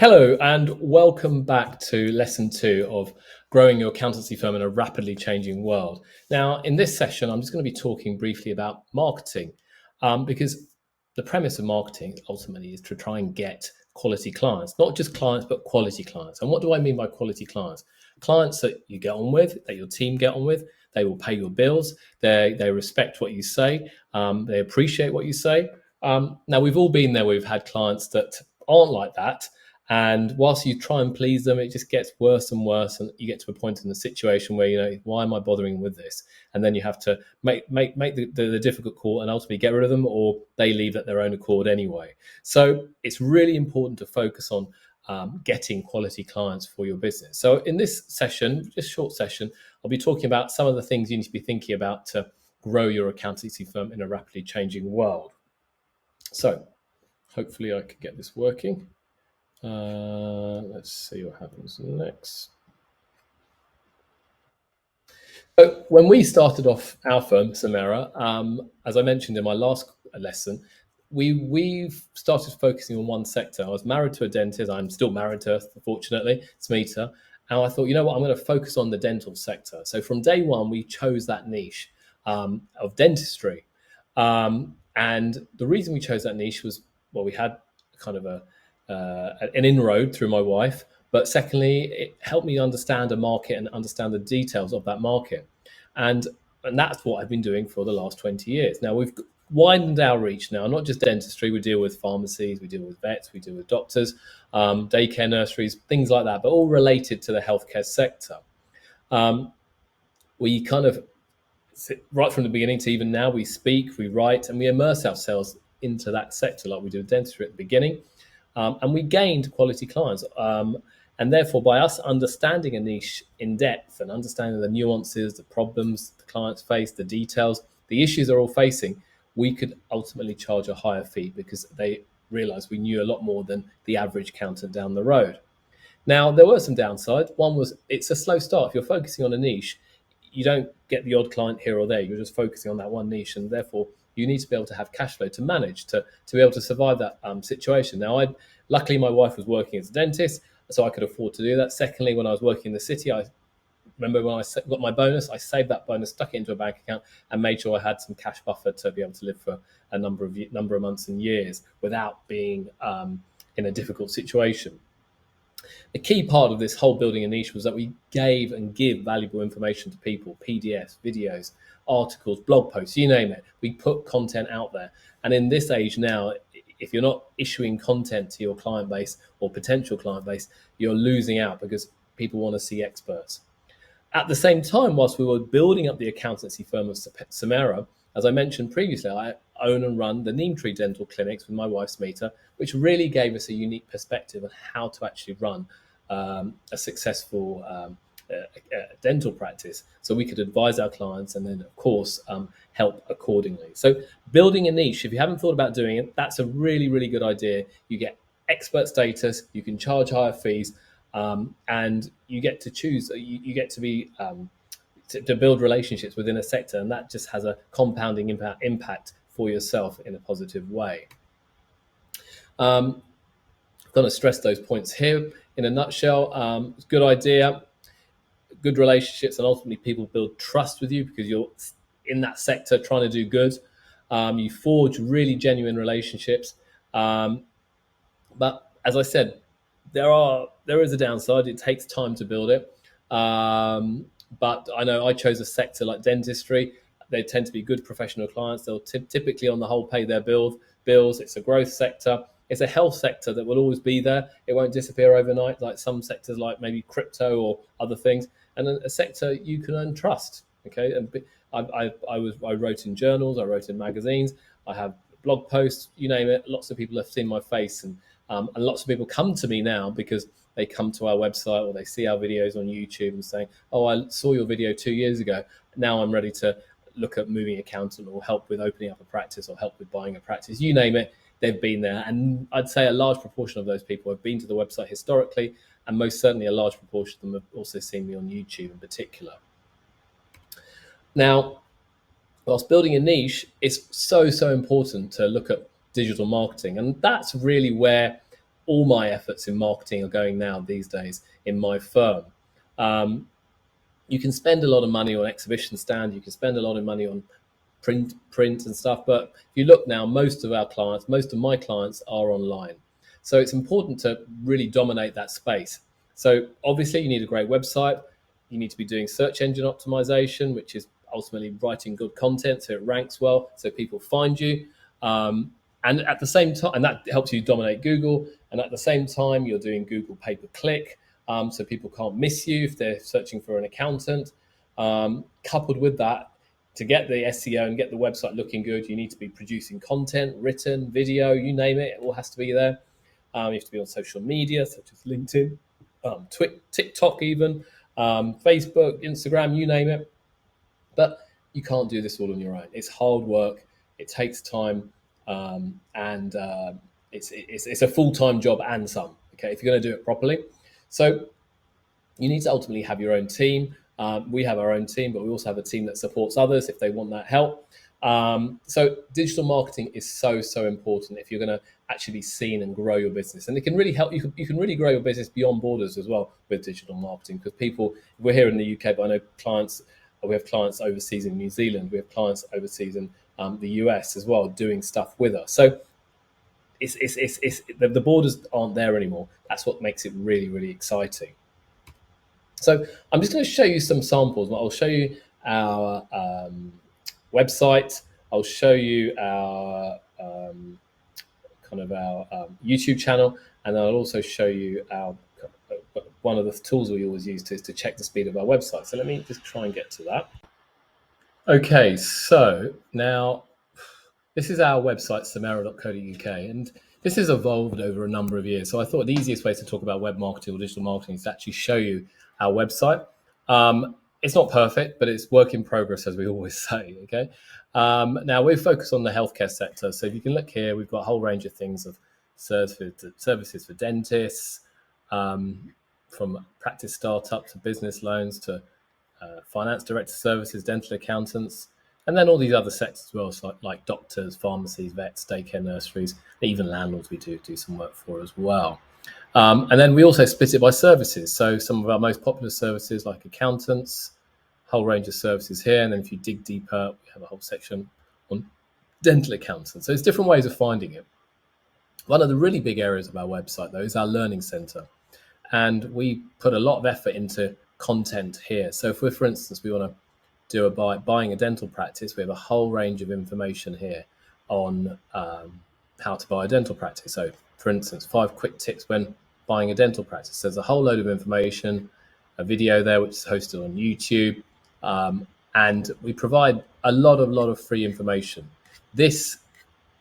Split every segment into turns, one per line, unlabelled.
Hello, and welcome back to lesson 2 of growing your accountancy firm in a rapidly changing world. Now, in this session, I'm just going to be talking briefly about marketing because the premise of marketing ultimately is to try and get quality clients, not just clients, but quality clients. And what do I mean by quality clients? Clients that you get on with, that your team get on with, they will pay your bills, they respect what you say, they appreciate what you say. Now, we've all been there, we've had clients that aren't like that. And whilst you try and please them, it just gets worse and worse, and you get to a point in the situation where why am I bothering with this? And then you have to make the difficult call and ultimately get rid of them, or they leave at their own accord anyway. So it's really important to focus on getting quality clients for your business. So in this session, just short session, I'll be talking about some of the things you need to be thinking about to grow your accountancy firm in a rapidly changing world. So hopefully I can get this working. Let's see what happens next. So when we started off our firm, Samera, as I mentioned in my last lesson, we've started focusing on one sector. I was married to a dentist. I'm still married to her, fortunately, Smita. And I thought, you know what, I'm going to focus on the dental sector. So from day one, we chose that niche of dentistry. And the reason we chose that niche was, well, we had kind of an inroad through my wife, but secondly, it helped me understand a market and understand the details of that market. And that's what I've been doing for the last 20 years. Now, we've widened our reach now, not just dentistry. We deal with pharmacies, we deal with vets, we deal with doctors, daycare nurseries, things like that, but all related to the healthcare sector. We kind of, right from the beginning to even now, we speak, we write, and we immerse ourselves into that sector like we do with dentistry at the beginning. And we gained quality clients. And therefore, by us understanding a niche in depth and understanding the nuances, the problems the clients face, the details, the issues they're all facing, we could ultimately charge a higher fee because they realized we knew a lot more than the average accountant down the road. Now, there were some downsides. One was it's a slow start. If you're focusing on a niche, you don't get the odd client here or there. You're just focusing on that one niche, and therefore you need to be able to have cash flow to manage to be able to survive that situation. Now, luckily my wife was working as a dentist, so I could afford to do that. Secondly, when I was working in the city, I remember when I got my bonus, I saved that bonus, stuck it into a bank account, and made sure I had some cash buffer to be able to live for a number of months and years without being in a difficult situation. The key part of this whole building a niche was that we gave and give valuable information to people, PDFs, videos, articles, blog posts, you name it. We put content out there. And in this age now, if you're not issuing content to your client base or potential client base, you're losing out because people want to see experts. At the same time, whilst we were building up the accountancy firm of Samera, as I mentioned previously, I own and run the Neem Tree Dental Clinics with my wife, Smita, which really gave us a unique perspective on how to actually run a successful dental practice. So we could advise our clients and then, of course, help accordingly. So building a niche, if you haven't thought about doing it, that's a really, really good idea. You get expert status, you can charge higher fees, and you get to choose, you get to be to build relationships within a sector, and that just has a compounding impact for yourself in a positive way. I'm going to stress those points here in a nutshell. Good idea, good relationships, and ultimately people build trust with you because you're in that sector trying to do good. You forge really genuine relationships. But as I said, there is a downside. It takes time to build it. But I know I chose a sector like dentistry. They tend to be good professional clients. They'll typically, on the whole, pay their bills. It's a growth sector. It's a health sector that will always be there. It won't disappear overnight like some sectors, like maybe crypto or other things. And a sector you can earn trust. Okay, and I wrote in journals. I wrote in magazines. I have blog posts. You name it. Lots of people have seen my face, and lots of people come to me now because they come to our website or they see our videos on YouTube and saying, oh, I saw your video 2 years ago. Now I'm ready to look at moving accountant or help with opening up a practice or help with buying a practice. You name it, they've been there. And I'd say a large proportion of those people have been to the website historically, and most certainly a large proportion of them have also seen me on YouTube in particular. Now, whilst building a niche, it's so important to look at digital marketing. And that's really where all my efforts in marketing are going now these days in my firm. Um, you can spend a lot of money on exhibition stand. You can spend a lot of money on print and stuff. But if you look now, most of my clients are online. So it's important to really dominate that space. So obviously you need a great website. You need to be doing search engine optimization, which is ultimately writing good content so it ranks well, so people find you. And at the same time, and that helps you dominate Google. And at the same time, you're doing Google pay per click, so people can't miss you if they're searching for an accountant. Coupled with that, to get the SEO and get the website looking good, you need to be producing content, written, video, you name it, it all has to be there. You have to be on social media, such as LinkedIn, TikTok, even Facebook, Instagram, you name it. But you can't do this all on your own. It's hard work. It takes time, and it's a full-time job and some. Okay, if you're going to do it properly, so you need to ultimately have your own team. We have our own team, but we also have a team that supports others if they want that help. So digital marketing is so important if you're going to actually be seen and grow your business, and it can really help you. You can really grow your business beyond borders as well with digital marketing, because we're here in the UK, but I know clients. We have clients overseas in New Zealand. We have clients overseas in the US as well, doing stuff with us. So the borders aren't there anymore. That's what makes it really exciting. So I'm just going to show you some samples. I'll show you our website. I'll show you our our YouTube channel, and I'll also show you our one of the tools we always use to check the speed of our website. So let me just try and get to that. Okay, so now this is our website, samera.co.uk, and this has evolved over a number of years. So I thought the easiest way to talk about web marketing or digital marketing is to actually show you our website. It's not perfect, but it's work in progress, as we always say. Okay. Now we're focused on the healthcare sector. So if you can look here, we've got a whole range of things of services for dentists, from practice startup to business loans to finance director services, dental accountants, and then all these other sectors as well, so like doctors, pharmacies, vets, daycare nurseries, even landlords we do some work for as well. And then we also split it by services. So some of our most popular services like accountants, whole range of services here. And then if you dig deeper, we have a whole section on dental accountants. So it's different ways of finding it. One of the really big areas of our website, though, is our learning center. And we put a lot of effort into content here. So if we're, for instance, we want to do buying a dental practice, we have a whole range of information here on how to buy a dental practice. So for instance, 5 quick tips when buying a dental practice. There's a whole load of information, a video there which is hosted on YouTube, and we provide a lot of free information. This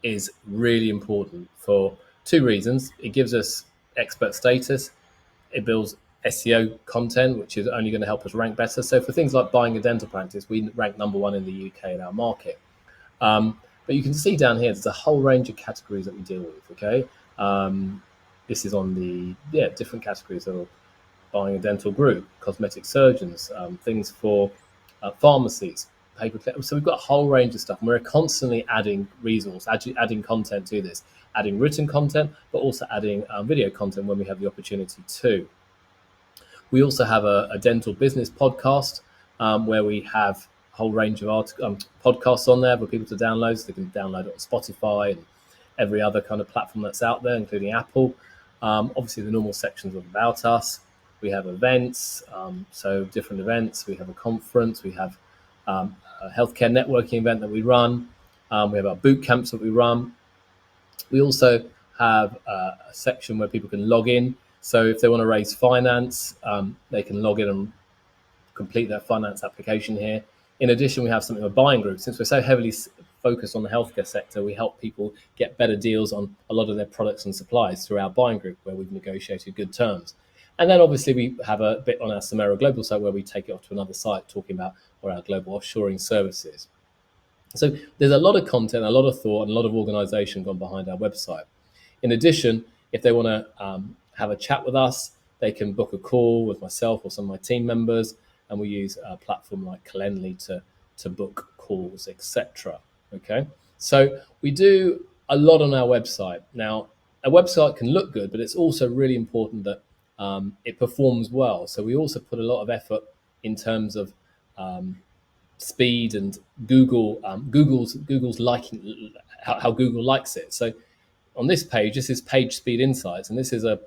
is really important for 2 reasons. It gives us expert status. It builds SEO content, which is only going to help us rank better. So for things like buying a dental practice, we rank number 1 in the UK in our market. But you can see down here, there's a whole range of categories that we deal with. Okay, this is on the different categories of buying a dental group, cosmetic surgeons, things for pharmacies, paper clip. So we've got a whole range of stuff, and we're constantly adding resource, adding content to this, adding written content, but also adding video content when we have the opportunity to. We also have a dental business podcast where we have a whole range of podcasts on there for people to download. So they can download it on Spotify and every other kind of platform that's out there, including Apple. Obviously, the normal sections of About Us. We have events, so different events. We have a conference. We have a healthcare networking event that we run. We have our boot camps that we run. We also have a section where people can log in. So if they want to raise finance, they can log in and complete their finance application here. In addition, we have something of a buying group. Since we're so heavily focused on the healthcare sector, we help people get better deals on a lot of their products and supplies through our buying group, where we've negotiated good terms. And then obviously we have a bit on our Samera global site where we take it off to another site talking about our global offshoring services. So there's a lot of content, a lot of thought, and a lot of organization gone behind our website. In addition, if they want to have a chat with us, they can book a call with myself or some of my team members, and we use a platform like Calendly to book calls, etc. Okay, so we do a lot on our website. Now, a website can look good, but it's also really important that it performs well. So we also put a lot of effort in terms of speed and Google's liking, how Google likes it. So on this page, this is Page Speed Insights, and this is a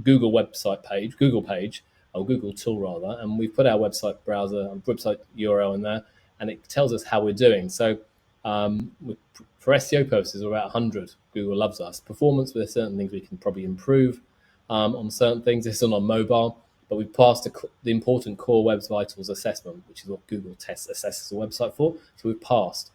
Google website page, Google page, or Google tool rather, and we've put our website browser, website URL in there, and it tells us how we're doing. So for SEO purposes, we're about 100. Google loves us. Performance, there's certain things we can probably improve on certain things. This is on mobile, but we've passed the important core Web Vitals assessment, which is what Google assesses a website for. So we've passed.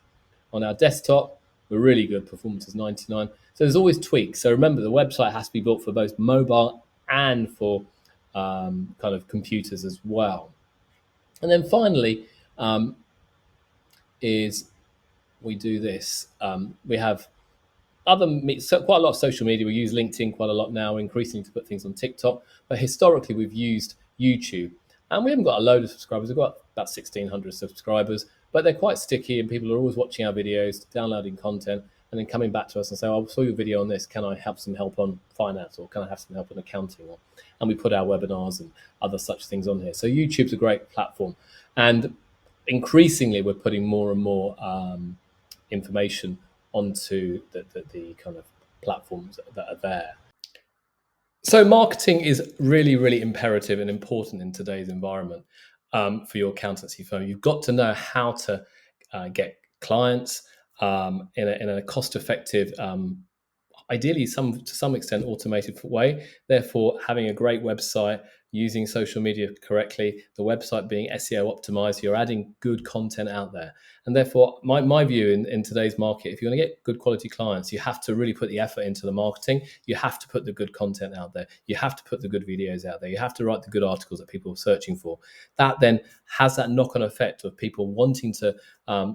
On our desktop, we're really good. Performance is 99. So there's always tweaks. So remember, the website has to be built for both mobile and for kind of computers as well. And then finally, is we do this. We have quite a lot of social media. We use LinkedIn quite a lot now, increasingly to put things on TikTok. But historically, we've used YouTube, and we haven't got a load of subscribers. We've got about 1,600 subscribers, but they're quite sticky, and people are always watching our videos, downloading content, and then coming back to us and say, "Oh, I saw your video on this. Can I have some help on finance, or can I have some help on accounting?" And we put our webinars and other such things on here. So YouTube's a great platform, and increasingly, we're putting more and more information onto the kind of platforms that are there. So marketing is really, really imperative and important in today's environment for your accountancy firm. You've got to know how to get clients in a cost-effective, ideally to some extent automated way. Therefore, having a great website, using social media correctly, the website being SEO optimized, you're adding good content out there. And therefore, my view in today's market, if you want to get good quality clients, you have to really put the effort into the marketing. You have to put the good content out there. You have to put the good videos out there. You have to write the good articles that people are searching for. That then has that knock-on effect of people wanting to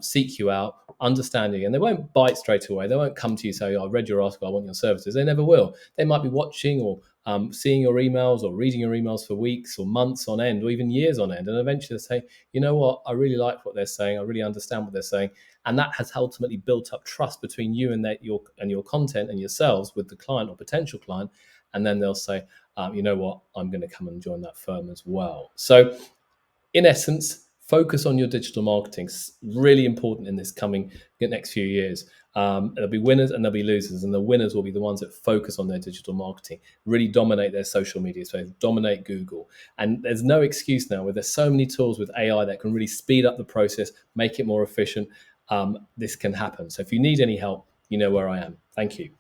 seek you out, understanding, and they won't bite straight away. They won't come to you and say, "I read your article, I want your services." They never will. They might be watching or seeing your emails or reading your emails for weeks or months on end or even years on end. And eventually they say, "You know what, I really like what they're saying. I really understand what they're saying." And that has ultimately built up trust between you and your content and yourselves with the client or potential client. And then they'll say, "You know what, I'm going to come and join that firm as well." So in essence, focus on your digital marketing. It's really important in this coming next few years. There'll be winners and there'll be losers, and the winners will be the ones that focus on their digital marketing, really dominate their social media space, dominate Google. And there's no excuse now, where there's so many tools with AI that can really speed up the process, make it more efficient. This can happen. So if you need any help, you know where I am. Thank you.